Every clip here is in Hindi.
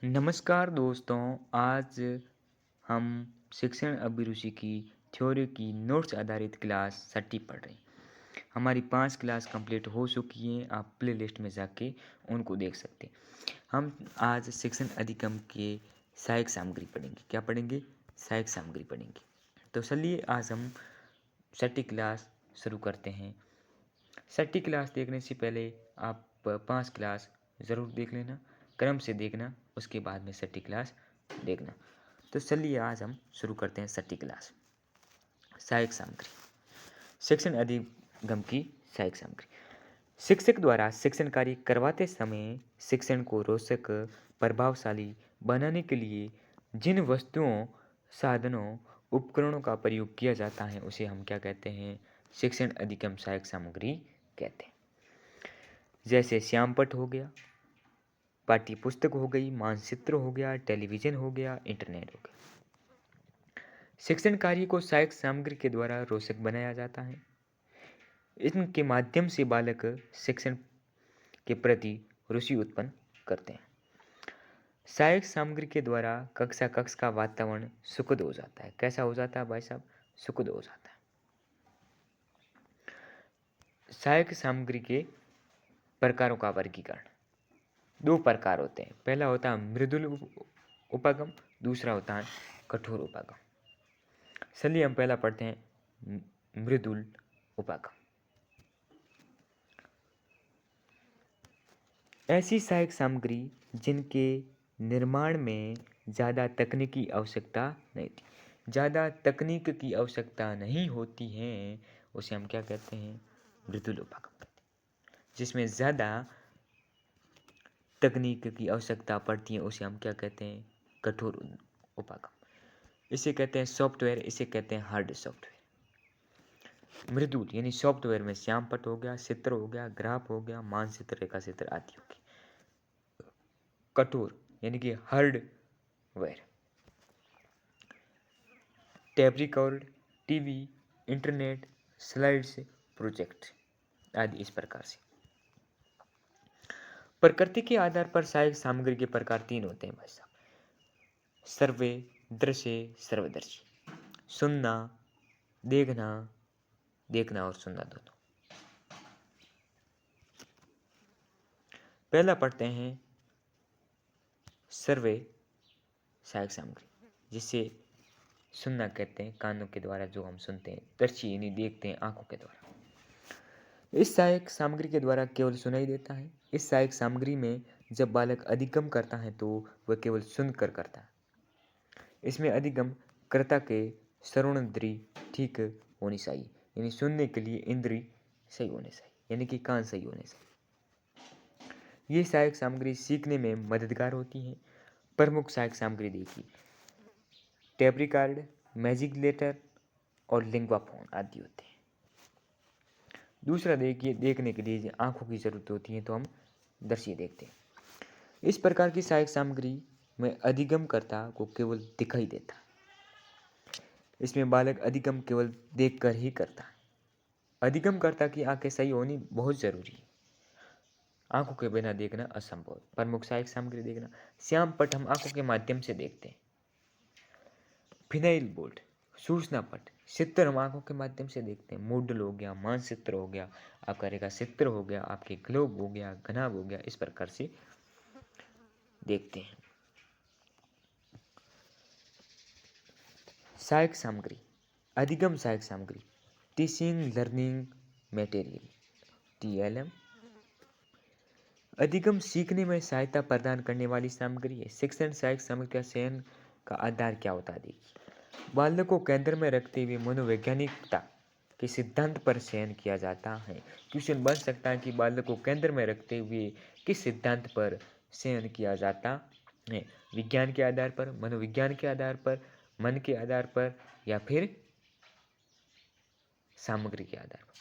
नमस्कार दोस्तों। आज हम शिक्षण अभिरुचि की थ्योरी की नोट्स आधारित क्लास 30 पढ़ रहे हैं। हमारी 5 क्लास कंप्लीट हो चुकी हैं। आप प्ले लिस्ट में जाके उनको देख सकते हैं। हम आज शिक्षण अधिगम के सहायक सामग्री पढ़ेंगे। क्या पढ़ेंगे? सहायक सामग्री पढ़ेंगे। तो चलिए आज हम 30 क्लास शुरू करते हैं। 30 क्लास देखने से पहले आप 5 क्लास ज़रूर देख लेना, क्रम से देखना, उसके बाद में 30 क्लास देखना। तो चलिए आज हम शुरू करते हैं 30 क्लास। सहायक सामग्री, शिक्षण अधिगम की सहायक सामग्री। शिक्षक द्वारा शिक्षण कार्य करवाते समय शिक्षण को रोचक, प्रभावशाली बनाने के लिए जिन वस्तुओं, साधनों, उपकरणों का प्रयोग किया जाता है उसे हम क्या कहते हैं? शिक्षण अधिगम सहायक सामग्री कहते हैं। जैसे श्यामपट्ट हो गया, पाठ्य पुस्तक हो गई, मानचित्र हो गया, टेलीविज़न हो गया, इंटरनेट हो गया। शिक्षण कार्य को सहायक सामग्री के द्वारा रोचक बनाया जाता है। इनके माध्यम से बालक शिक्षण के प्रति रुचि उत्पन्न करते हैं। सहायक सामग्री के द्वारा कक्षा का वातावरण सुखद हो जाता है। कैसा हो जाता है भाई साहब? सुखद हो जाता है। सहायक सामग्री के प्रकारों का वर्गीकरण, 2 प्रकार होते हैं। पहला होता है मृदुल उपागम, दूसरा होता है कठोर उपागम। चलिए हम पहला पढ़ते हैं मृदुल उपागम। ऐसी सहायक सामग्री जिनके निर्माण में ज़्यादा तकनीकी आवश्यकता नहीं थी, ज़्यादा तकनीक की आवश्यकता नहीं होती हैं, उसे हम क्या कहते हैं? मृदुल उपागम कहते हैं। जिसमें ज़्यादा तकनीक की आवश्यकता पड़ती है उसे हम क्या कहते हैं? कठोर उपागम। इसे कहते हैं सॉफ्टवेयर, इसे कहते हैं हार्ड सॉफ्टवेयर। मृदुल यानी सॉफ्टवेयर में श्यामपट्ट हो गया, चित्र हो गया, ग्राफ हो गया, मानचित्र, रेखा चित्र आदि हो गया। कठोर यानी कि hardware, tab record, TV, internet, slides, project आदि इस प्रकार से। प्रकृति के आधार पर सहायक सामग्री के प्रकार 3 होते हैं भाई साहब। सर्वे, दृश्य, सर्वदर्शी। सुनना, देखना, देखना और सुनना दोनों। पहला पढ़ते हैं सर्वे सहायक सामग्री, जिसे सुनना कहते हैं, कानों के द्वारा जो हम सुनते हैं। दर्शी यानी देखते हैं आंखों के द्वारा। इस सहायक सामग्री के द्वारा केवल सुनाई देता है। इस सहायक सामग्री में जब बालक अधिगम करता है तो वह केवल सुनकर करता है। इसमें अधिगम कर्ता के श्रवणेंद्रिय ठीक होनी चाहिए, यानी सुनने के लिए इंद्रिय सही होने चाहिए, यानी कि कान सही होने चाहिए। ये सहायक सामग्री सीखने में मददगार होती है। प्रमुख सहायक सामग्री देखिए, टैब रिकॉर्ड, मैजिक लेटर और लिंग्वा फोन आदि होते हैं। दूसरा देखिए, देखने के लिए आंखों की ज़रूरत होती है तो हम दर्शी देखते हैं। इस प्रकार की सहायक सामग्री में अधिगमकर्ता को केवल दिखाई देता है। इसमें बालक अधिगम केवल देखकर ही करता है। अधिगमकर्ता की आंखें सही होनी बहुत ज़रूरी है। आंखों के बिना देखना असंभव। प्रमुख सहायक सामग्री देखना, श्याम पट हम आंखों के माध्यम से देखते हैं। फिनाइल बोर्ड, सूचना पट, चित्र हम आंखों के माध्यम से देखते हैं। मॉडल हो गया, मानचित्र हो गया, आपका रेखा चित्र हो गया, आपके ग्लोब हो गया, घनाभ हो गया, इस प्रकार से देखते हैं। सहायक सामग्री, अधिगम सहायक सामग्री, टीचिंग लर्निंग मटेरियल, TLM। अधिगम सीखने में सहायता प्रदान करने वाली सामग्री है। शिक्षण सहायक सामग्री का चयन का आधार क्या होता है? देखिए, बालक को केंद्र में रखते हुए मनोवैज्ञानिकता के सिद्धांत पर चयन किया जाता है। क्वेश्चन बन सकता है कि बालक को केंद्र में रखते हुए किस सिद्धांत पर चयन किया जाता है? विज्ञान के आधार पर, मनोविज्ञान के आधार पर, मन के आधार पर, या फिर सामग्री के आधार पर?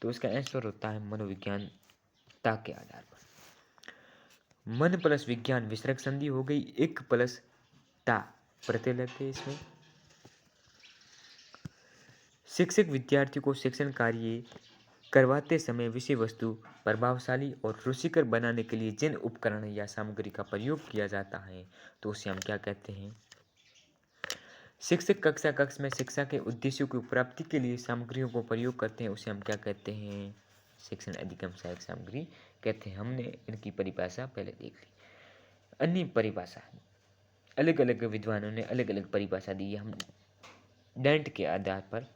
तो इसका आंसर होता है मनोविज्ञानता के आधार पर। मन प्लस विज्ञान विसर्ग संधि हो गई, एक प्लस ता प्रत्यय लगते हैं इसमें। शिक्षक विद्यार्थी को शिक्षण कार्य करवाते समय विषय वस्तु प्रभावशाली और रुचिकर बनाने के लिए जिन उपकरण या सामग्री का प्रयोग किया जाता है तो उसे हम क्या कहते हैं? शिक्षक कक्षा कक्ष में शिक्षा के उद्देश्यों की प्राप्ति के लिए सामग्रियों को प्रयोग करते हैं उसे हम क्या कहते हैं? शिक्षण अधिगम सहायक सामग्री कहते हैं। हमने इनकी परिभाषा पहले देख ली। अन्य परिभाषा, अलग अलग विद्वानों ने अलग अलग परिभाषा दी है। हम डेंट के आधार पर,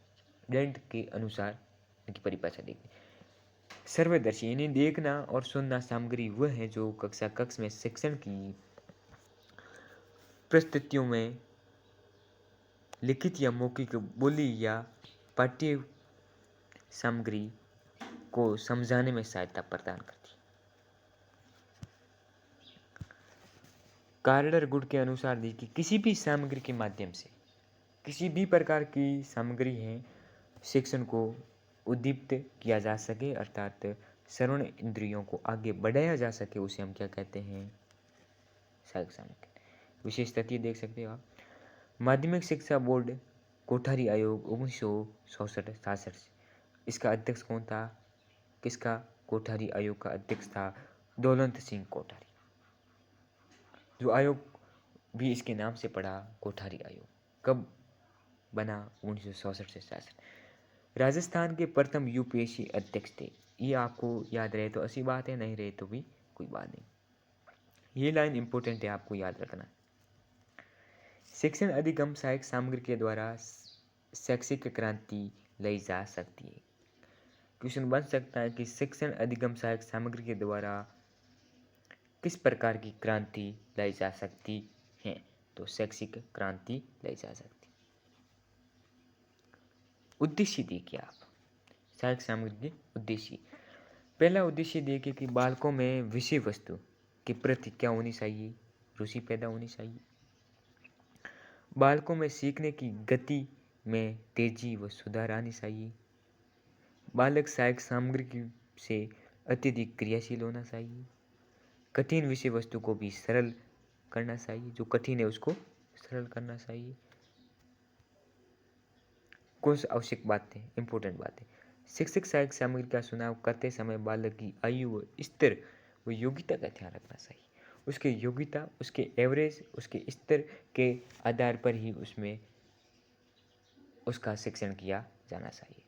डेंट के अनुसार इनकी परिभाषा देखी। सर्वदर्शी यानी देखना और सुनना सामग्री वह है जो कक्षा कक्ष में शिक्षण की प्रस्तुतियों में लिखित या मौखिक बोली या पाठ्य सामग्री को समझाने में सहायता प्रदान करती है। कार्लर गुड के अनुसार दी कि किसी भी सामग्री के माध्यम से किसी भी प्रकार की सामग्री है शिक्षण को उद्दीपित किया जा सके अर्थात श्रवण इंद्रियों को आगे बढ़ाया जा सके उसे हम क्या कहते हैं? सहायक सामग्री। विशेष तथ्य देख सकते हो आप। माध्यमिक शिक्षा बोर्ड कोठारी आयोग 1967 इसका अध्यक्ष कौन था? किसका? कोठारी आयोग का अध्यक्ष था दौलत सिंह कोठारी। जो आयोग भी इसके नाम से पड़ा, कोठारी आयोग। कब बना? 1967 से 67। राजस्थान के प्रथम यूपीएससी अध्यक्ष थे। ये आपको याद रहे तो अच्छी बात है, नहीं रहे तो भी कोई बात नहीं। ये लाइन इंपॉर्टेंट है, आपको याद रखना। शिक्षण अधिगम सहायक सामग्री के द्वारा शैक्षिक क्रांति लाई जा सकती है। क्वेश्चन बन सकता है कि शिक्षण अधिगम सहायक सामग्री के द्वारा किस प्रकार की क्रांति लाई जा सकती है? तो शैक्षिक क्रांति लाई जा सकती। उद्देश्य देखिए आप, सहायक सामग्री के उद्देश्य। पहला उद्देश्य देखिए कि बालकों में विषय वस्तु के प्रति क्या होनी चाहिए? रुचि पैदा होनी चाहिए। बालकों में सीखने की गति में तेजी व सुधार आनी चाहिए। बालक सहायक सामग्री से अत्यधिक क्रियाशील होना चाहिए। कठिन विषय वस्तु को भी सरल करना चाहिए, जो कठिन है उसको सरल करना चाहिए। कुछ आवश्यक बातें, इंपॉर्टेंट बातें। शिक्षक सहायक सामग्री का चुनाव करते समय बालक की आयु व स्तर व योग्यता का ध्यान रखना चाहिए। उसके योग्यता, उसके एवरेज, उसके स्तर के आधार पर ही उसमें उसका शिक्षण किया जाना चाहिए।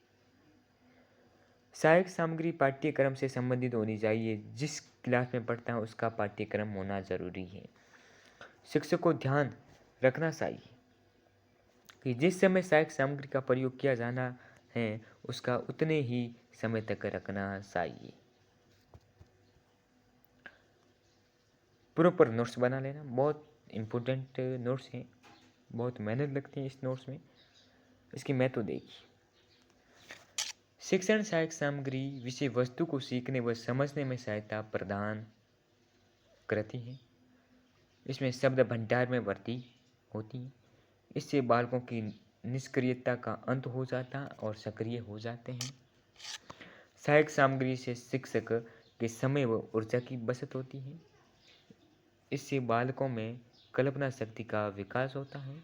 सहायक सामग्री पाठ्यक्रम से संबंधित होनी चाहिए। जिस क्लास में पढ़ता है उसका पाठ्यक्रम होना जरूरी है। शिक्षक को ध्यान रखना चाहिए कि जिस समय सहायक सामग्री का प्रयोग किया जाना है उसका उतने ही समय तक रखना चाहिए। प्रॉपर नोट्स बना लेना, बहुत इम्पोर्टेंट नोट्स हैं, बहुत मेहनत लगती है इस नोट्स में। इसकी महत्व देखिए। शिक्षण सहायक सामग्री विषय वस्तु को सीखने व समझने में सहायता प्रदान करती है। इसमें शब्द भंडार में वृद्धि होती है। इससे बालकों की निष्क्रियता का अंत हो जाता और सक्रिय हो जाते हैं। सहायक सामग्री से शिक्षक के समय व ऊर्जा की बचत होती है। इससे बालकों में कल्पना शक्ति का विकास होता है।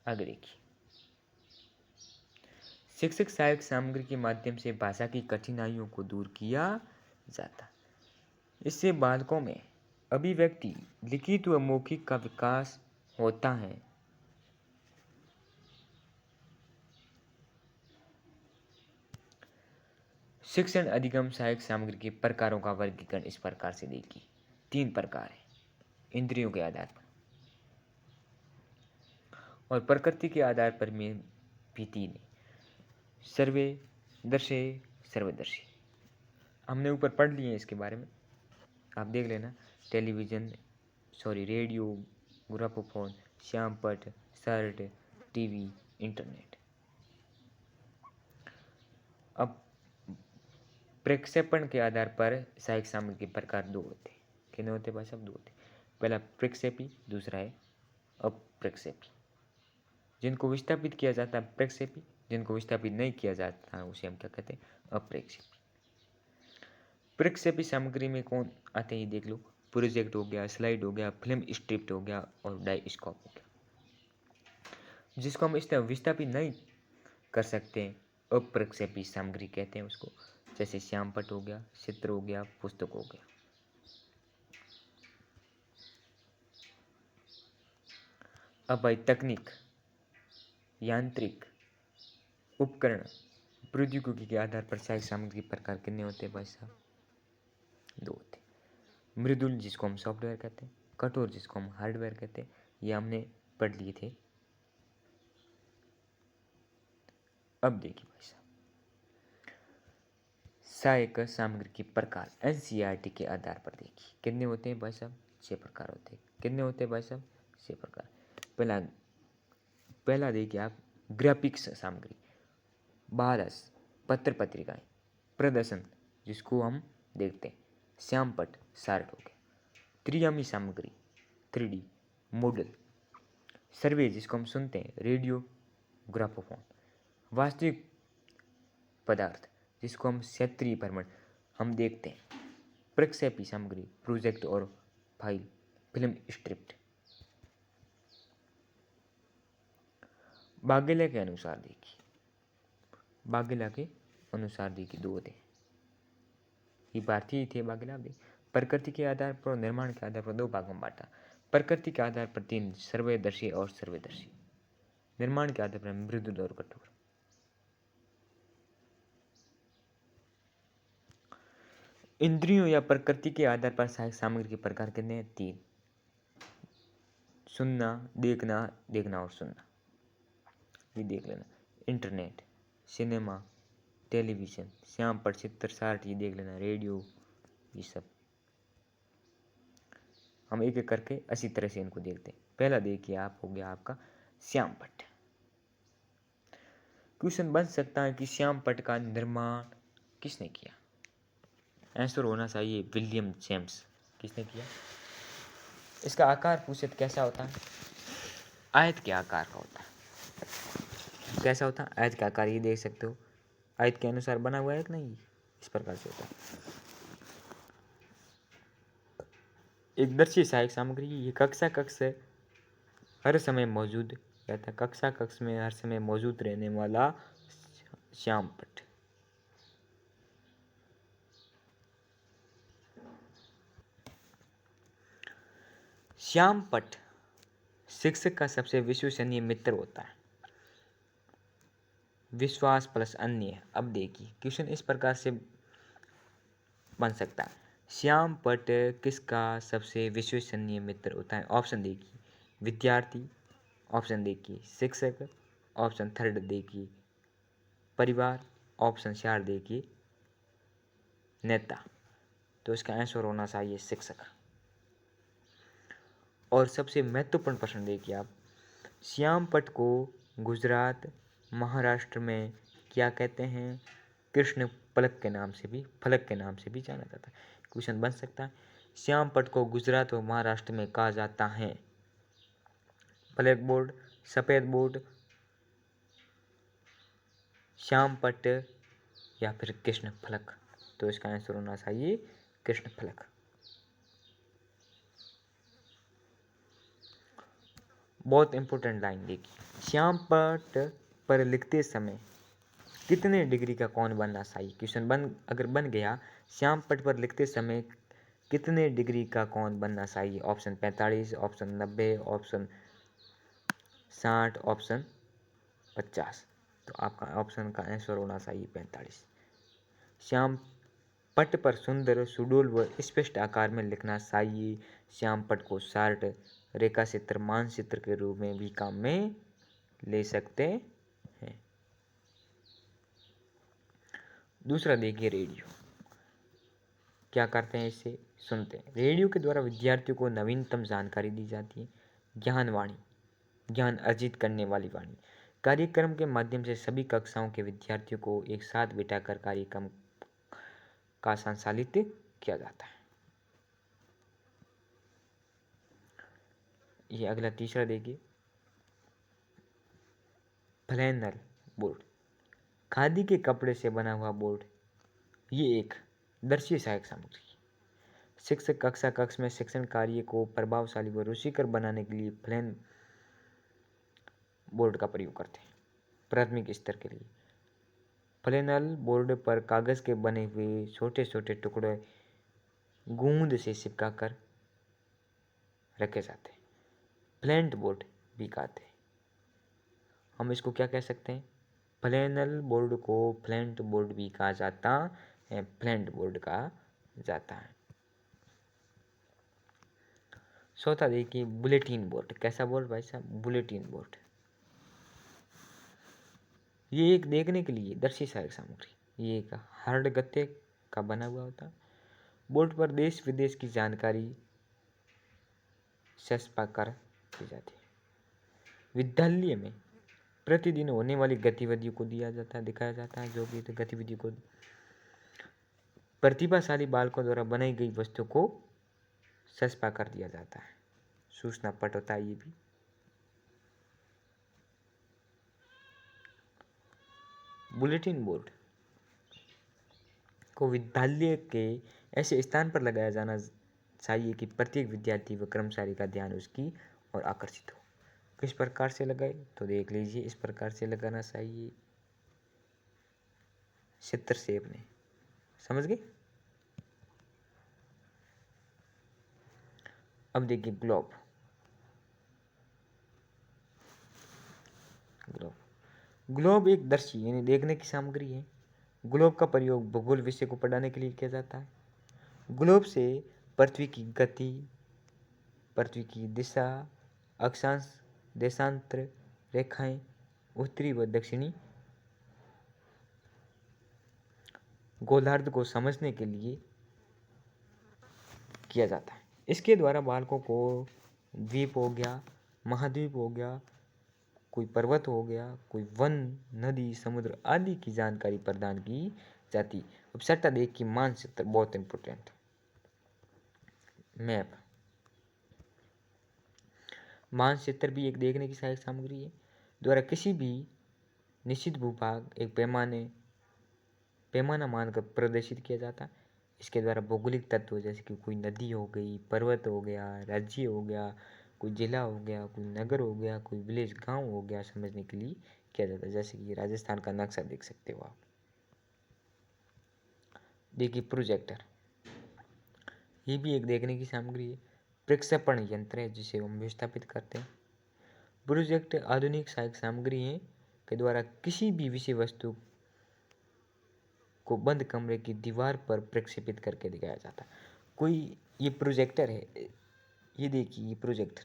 आगे देखिए। शिक्षक सहायक सामग्री के माध्यम से भाषा की कठिनाइयों को दूर किया जाता। इससे बालकों में अभिव्यक्ति, लिखित व मौखिक का विकास होता है। शिक्षण अधिगम सहायक सामग्री के प्रकारों का वर्गीकरण इस प्रकार से देखिए। 3 प्रकार है, इंद्रियों के आधार पर और प्रकृति के आधार पर में भी 3 है। सर्वदर्शी, सर्वदर्शी हमने ऊपर पढ़ लिए हैं, इसके बारे में आप देख लेना। रेडियो, ग्रामोफोन, श्यामपट, शर्ट, टीवी, इंटरनेट। अब प्रक्षेपण के आधार पर सहायक सामग्री के प्रकार 2 होते हैं। कितने होते भाई साहब? 2 होते। पहला प्रक्षेपी, दूसरा है अप्रक्षेपी। जिनको विस्थापित किया जाता है प्रक्षेपी, जिनको विस्थापित नहीं किया जाता है उसे हम क्या कहते हैं? अप्रक्षेपी। प्रक्षेपी सामग्री में कौन आते हैं देख लो। प्रोजेक्ट हो गया, स्लाइड हो गया, फिल्म स्ट्रिप हो गया और डाइस्कोप हो गया। जिसको हम इस तरह विस्थापित नहीं कर सकते हैं। अप्रक्षेपी सामग्री कहते हैं उसको, जैसे श्यामपट्ट हो गया, चित्र हो गया, पुस्तक हो गया। अब भाई तकनीक, यांत्रिक उपकरण, प्रौद्योगिकी के आधार पर सहायक सामग्री प्रकार कितने होते हैं भाई साहब? 2 होते हैं। मृदुल जिसको हम सॉफ्टवेयर कहते हैं, कठोर जिसको हम हार्डवेयर कहते हैं, ये हमने पढ़ लिए थे। अब देखिए भाई साहब, सहायक सामग्री के प्रकार एनसीईआरटी के आधार पर देखिए कितने होते हैं भाई साहब? 6 प्रकार होते हैं। कितने होते हैं भाई साहब? 6 प्रकार। पहला देखिए आप, ग्राफिक्स सामग्री, बारस, पत्र पत्रिकाएं, प्रदर्शन जिसको हम देखते हैं, श्यामपट्ट सार्ट हो गया, त्रियामी सामग्री 3D मॉडल, सर्वे जिसको हम सुनते हैं, रेडियो ग्राफोफोन, वास्तविक पदार्थ जिसको हम क्षेत्रीय भ्रमण हम देखते हैं, प्रक्षेपी सामग्री प्रोजेक्ट और फाइल, फिल्म स्क्रिप्ट। बागेला के अनुसार देखिए, बागेला के अनुसार देखिए 2 होते हैं, ये भारतीय थे बागेला भी। प्रकृति के आधार पर और निर्माण के आधार पर 2 भागों में बांटा। प्रकृति के आधार पर 3 सर्वदर्शी और सर्वदर्शी, निर्माण के आधार पर मृदुल और कठोर। इंद्रियों या प्रकृति के आधार पर सहायक सामग्री के प्रकार कितने हैं? 3। सुनना, देखना, देखना और सुनना, ये देख लेना। इंटरनेट, सिनेमा, टेलीविजन, श्यामपट्ट, चित्र, सार्ट, ये देख लेना, रेडियो, ये सब हम एक एक करके अच्छी तरह से इनको देखते हैं। पहला देखिए आप, हो गया आपका श्यामपट्ट। क्वेश्चन बन सकता है कि श्यामपट्ट का निर्माण किसने किया? आंसर होना चाहिए विलियम जेम्स। किसने किया? इसका आकार पूछे तो कैसा होता है? आयत के आकार का होता है। कैसा होता है? आयत का आकार, ये देख सकते हो, आयत के अनुसार बना हुआ है कि नहीं, इस प्रकार से होता है। एक दर्शी सहायक सामग्री, ये कक्षा कक्ष हर समय मौजूद रहता है, कक्षा कक्ष में हर समय मौजूद रहने वाला श्यामपट्ट। श्यामपट्ट शिक्षक का सबसे विश्वसनीय मित्र होता है। विश्वास प्लस अन्य। अब देखिए क्वेश्चन इस प्रकार से बन सकता है, श्यामपट्ट किसका सबसे विश्वसनीय मित्र होता है? ऑप्शन देखिए, विद्यार्थी, ऑप्शन देखिए शिक्षक, ऑप्शन थर्ड देखिए परिवार, ऑप्शन 4 देखिए नेता। तो इसका आंसर होना चाहिए शिक्षक। और सबसे महत्वपूर्ण प्रश्न देखिए आप, श्यामपट्ट को गुजरात, महाराष्ट्र में क्या कहते हैं? कृष्ण फलक के नाम से भी, फलक के नाम से भी जाना जाता है। क्वेश्चन बन सकता है, श्यामपट्ट को गुजरात और महाराष्ट्र में कहा जाता है ब्लैक बोर्ड, सफ़ेद बोर्ड, श्यामपट्ट या फिर कृष्ण फलक। तो इसका आंसर होना चाहिए कृष्ण फलक। बहुत इंपॉर्टेंट लाइन देखिए, श्यामपट्ट पर लिखते समय कितने डिग्री का कोण बनना चाहिए? क्वेश्चन अगर बन गया, श्यामपट्ट पर लिखते समय कितने डिग्री का कोण बनना चाहिए? Option 45, option 90, option 60, option 50। तो आपका ऑप्शन का आंसर होना चाहिए 45। श्यामपट्ट पर सुंदर, सुडौल व स्पष्ट आकार में लिखना चाहिए। श्यामपट्ट को चार्ट, रेखा चित्र, मानचित्र के रूप में भी काम में ले सकते हैं। दूसरा देखिए, रेडियो क्या करते हैं? इससे सुनते हैं। रेडियो के द्वारा विद्यार्थियों को नवीनतम जानकारी दी जाती है। ज्ञानवाणी, ज्ञान अर्जित करने वाली वाणी। कार्यक्रम के माध्यम से सभी कक्षाओं के विद्यार्थियों को एक साथ बिठाकर कार्यक्रम का संचालित किया जाता है। ये अगला तीसरा देखिए, फ्लैनल बोर्ड, खादी के कपड़े से बना हुआ बोर्ड, ये एक दर्शी सहायक सामग्री। शिक्षक कक्षा कक्ष में शिक्षण कार्य को प्रभावशाली व रुचिकर बनाने के लिए फ्लैन बोर्ड का प्रयोग करते हैं। प्राथमिक स्तर के लिए। फ्लैनल बोर्ड पर कागज के बने हुए छोटे छोटे टुकड़े गूंद से चिपका कर रखे जाते हैं। फ्लैंट बोर्ड भी कहते हैं। हम इसको क्या कह सकते हैं? फ्लैनल बोर्ड को फ्लैंट बोर्ड भी कहा जाता है, फ्लैंट बोर्ड कहा जाता है। चौथा देखिए बुलेटिन बोर्ड। कैसा बोर्ड भाई साहब? Bulletin board. ये एक देखने के लिए दर्शी सहायक सामग्री, ये एक हार्ड गत्ते का बना हुआ होता है। बोर्ड पर देश विदेश की जानकारी छपा कर दी जाती है। विद्यालय में प्रतिदिन होने वाली गतिविधियों को दिखाया जाता है, जो भी गतिविधि को प्रतिभाशाली बालकों द्वारा बनाई गई वस्तु को छपा कर दिया जाता है। सूचना पट होता है ये भी। बुलेटिन बोर्ड को विद्यालय के ऐसे स्थान पर लगाया जाना चाहिए कि प्रत्येक विद्यार्थी व कर्मचारी का ध्यान उसकी ओर आकर्षित हो। किस प्रकार से लगाए तो देख लीजिए। इस प्रकार से लगाना चाहिए, चित्र से अपने समझ गए। अब देखिए ग्लोब। ग्लोब एक दर्शी यानी देखने की सामग्री है। ग्लोब का प्रयोग भूगोल विषय को पढ़ाने के लिए किया जाता है। ग्लोब से पृथ्वी की गति, पृथ्वी की दिशा, अक्षांश, देशांतर रेखाएं, उत्तरी व दक्षिणी गोलार्ध को समझने के लिए किया जाता है। इसके द्वारा बालकों को द्वीप हो गया, महाद्वीप हो गया, कोई पर्वत हो गया, कोई वन, नदी, समुद्र आदि की जानकारी प्रदान की जाती। अब छठा देखिए मानचित्र, बहुत इंपोर्टेंट। मैप। मानचित्र भी एक देखने की सहायक सामग्री है। द्वारा किसी भी निश्चित भूभाग एक पैमाना मानकर प्रदर्शित किया जाता है। इसके द्वारा भौगोलिक तत्व जैसे कि कोई नदी हो गई, पर्वत हो गया, राज्य हो गया, कोई जिला हो गया, कोई नगर हो गया, कोई विलेज गांव हो गया, समझने के लिए किया जाता है। जैसे कि राजस्थान का नक्शा देख सकते हो आप। देखिए प्रोजेक्टर, ये भी एक देखने की सामग्री है। प्रक्षेपण यंत्र है जिसे हम विस्थापित करते हैं। प्रोजेक्ट आधुनिक सहायक सामग्री है के द्वारा किसी भी विषय वस्तु को बंद कमरे की दीवार पर प्रक्षेपित करके दिखाया जाता है। कोई ये प्रोजेक्टर है, ये देखिए ये प्रोजेक्टर,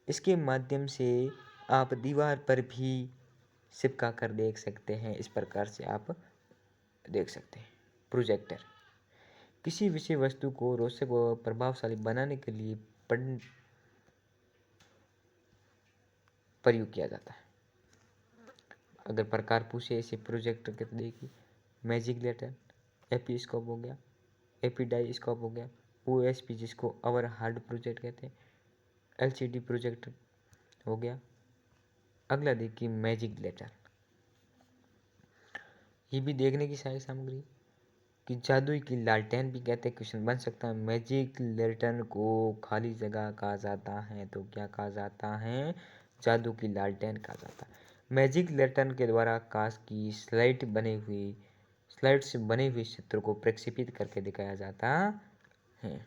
इसके माध्यम से आप दीवार पर भी चिपका कर देख सकते हैं। इस प्रकार से आप देख सकते हैं। प्रोजेक्टर किसी विषय वस्तु को रोचक व प्रभावशाली बनाने के लिए प्रयोग किया जाता है। अगर प्रकार पूछे इसे प्रोजेक्टर के, तो देखिए मैजिक लेटर, एपीस्कोप हो गया, एपीडाइस्कोप हो गया, ओएसपी जिसको अवर हार्ड प्रोजेक्ट कहते हैं, एलसीडी प्रोजेक्टर हो गया। अगला देखिए मैजिक लेटर, ये भी देखने की सहायक सामग्री कि जादुई की लालटेन भी कहते हैं। क्वेश्चन बन सकता है मैजिक लैंटर्न को खाली जगह कहा जाता है तो क्या कहा जाता है? जादू की लालटेन कहा जाता है। मैजिक लैंटर्न के द्वारा कांच की स्लाइड से बने हुए चित्र को प्रक्षेपित करके दिखाया जाता है।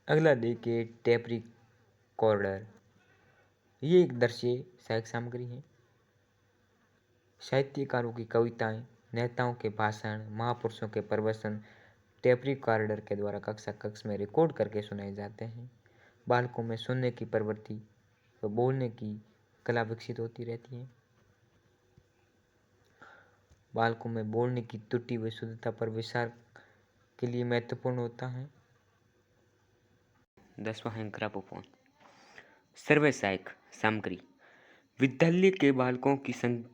अगला देखिए टेप रिकॉर्डर, ये एक दृश्य सहायक सामग्री है। साहित्यकारों की कविताएं, नेताओं के भाषण, महापुरुषों के प्रवचन टेप रिकॉर्डर के द्वारा कक्षा कक्ष में रिकॉर्ड करके सुनाए जाते हैं। बालकों में सुनने की प्रवृत्ति व बोलने की कला विकसित होती रहती है। बालकों में बोलने की त्रुटि व शुद्धता पर विचार के लिए महत्वपूर्ण होता है। 10वां है ग्रामोफोन। सर्वे सहायक सामग्री विद्यालय के बालकों की संगीत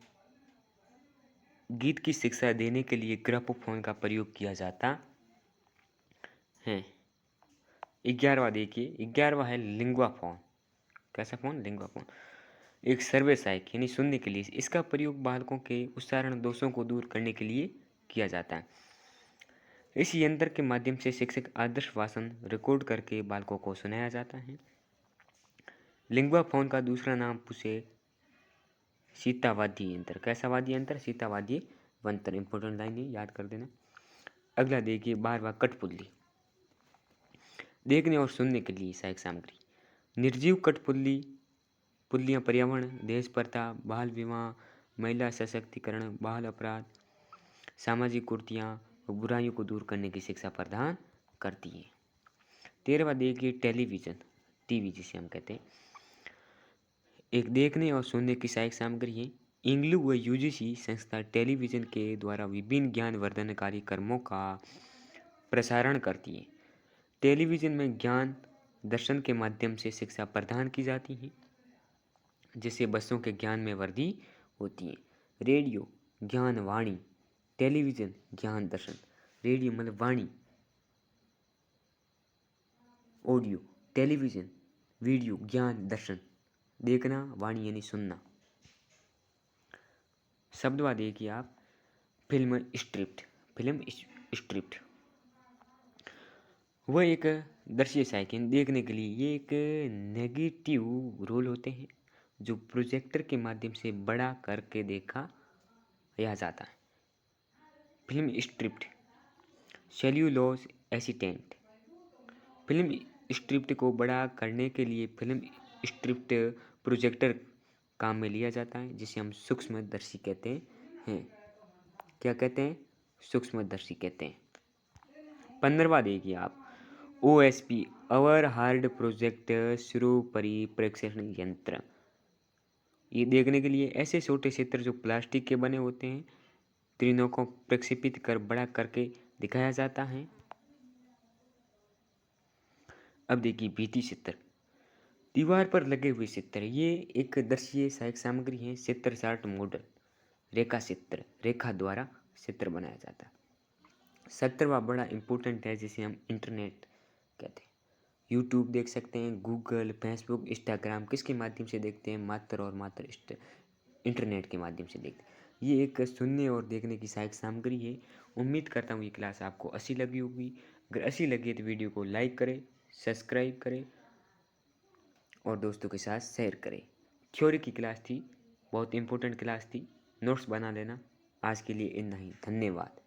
की शिक्षा देने के लिए ग्रामोफोन का प्रयोग किया जाता है। 11वां देखिए, 11वां है लिंगुआ फोन। कैसा फोन? लिंगुआ फोन एक सर्वे सहायक यानी सुनने के लिए। इसका प्रयोग बालकों के उच्चारण दोषों को दूर करने के लिए किया जाता है। इस यंत्र के माध्यम से शिक्षक आदर्श भाषण रिकॉर्ड करके बालकों को सुनाया जाता है। लिंगुआ फोन का दूसरा नाम पूछे सीतावादी यंत्र। कैसा वाद्य यंत्र? सीतावादी यंत्र। इंपॉर्टेंट लाइन है, याद कर देना। अगला देखिए 12वां कठपुतली। देखने और सुनने के लिए सहायक सामग्री। निर्जीव कठपुतली पुतलियाँ पर्यावरण, देश प्रथा, बाल विवाह, महिला सशक्तिकरण, बाल अपराध, सामाजिक कुरीतियाँ और बुराइयों को दूर करने की शिक्षा प्रदान करती है। 13वां देखिए टेलीविज़न, टीवी जिसे हम कहते हैं, एक देखने और सुनने की सहायक सामग्री है। इंग्लू व यूजीसी संस्था टेलीविज़न के द्वारा विभिन्न ज्ञानवर्धन कार्यक्रमों का प्रसारण करती है। टेलीविज़न में ज्ञान दर्शन के माध्यम से शिक्षा प्रदान की जाती है, जिससे बच्चों के ज्ञान में वृद्धि होती है। रेडियो ज्ञान वाणी, टेलीविज़न ज्ञान दर्शन। रेडियो मतलब वाणी, ऑडियो, टेलीविज़न वीडियो, ज्ञान दर्शन, देखना, वाणी यानी सुनना। शब्दवा देखिए आप, फिल्म स्क्रिप्ट। फिल्म स्क्रिप्ट वह एक दृश्य सहायक देखने के लिए, ये एक नेगेटिव रोल होते हैं जो प्रोजेक्टर के माध्यम से बड़ा करके देखा या जाता है। Film script cellulose acetate. Film script को बड़ा करने के लिए फिल्म स्क्रिप्ट प्रोजेक्टर काम में लिया जाता है, जिसे हम सूक्ष्मदर्शी कहते हैं। क्या कहते हैं? सूक्ष्मदर्शी कहते हैं। 15वां देखिए आप, OSP अवर हार्ड प्रोजेक्ट श्रु परिप्रेक्षण यंत्र। ये देखने के लिए ऐसे छोटे क्षेत्र जो प्लास्टिक के बने होते हैं, किरणों को प्रक्षेपित कर बड़ा करके दिखाया जाता है। अब देखिए भित्ति चित्र, दीवार पर लगे हुए चित्र। ये एक दृश्य सहायक सामग्री है। चित्र चार्ट मॉडल, रेखा चित्र, रेखा द्वारा चित्र बनाया जाता है। 17वां बड़ा इम्पोर्टेंट है, जिसे हम इंटरनेट कहते हैं। यूट्यूब देख सकते हैं, गूगल, फेसबुक, इंस्टाग्राम किसके माध्यम से देखते हैं? मात्र और मात्र इंटरनेट के माध्यम से देखते हैं। ये एक सुनने और देखने की सहायक सामग्री है। उम्मीद करता हूँ ये क्लास आपको अच्छी लगी होगी। अगर अच्छी लगी तो वीडियो को लाइक करें, सब्सक्राइब करें और दोस्तों के साथ शेयर करें। थ्योरी की क्लास थी, बहुत इम्पोर्टेंट क्लास थी, नोट्स बना लेना। आज के लिए इतना ही, धन्यवाद।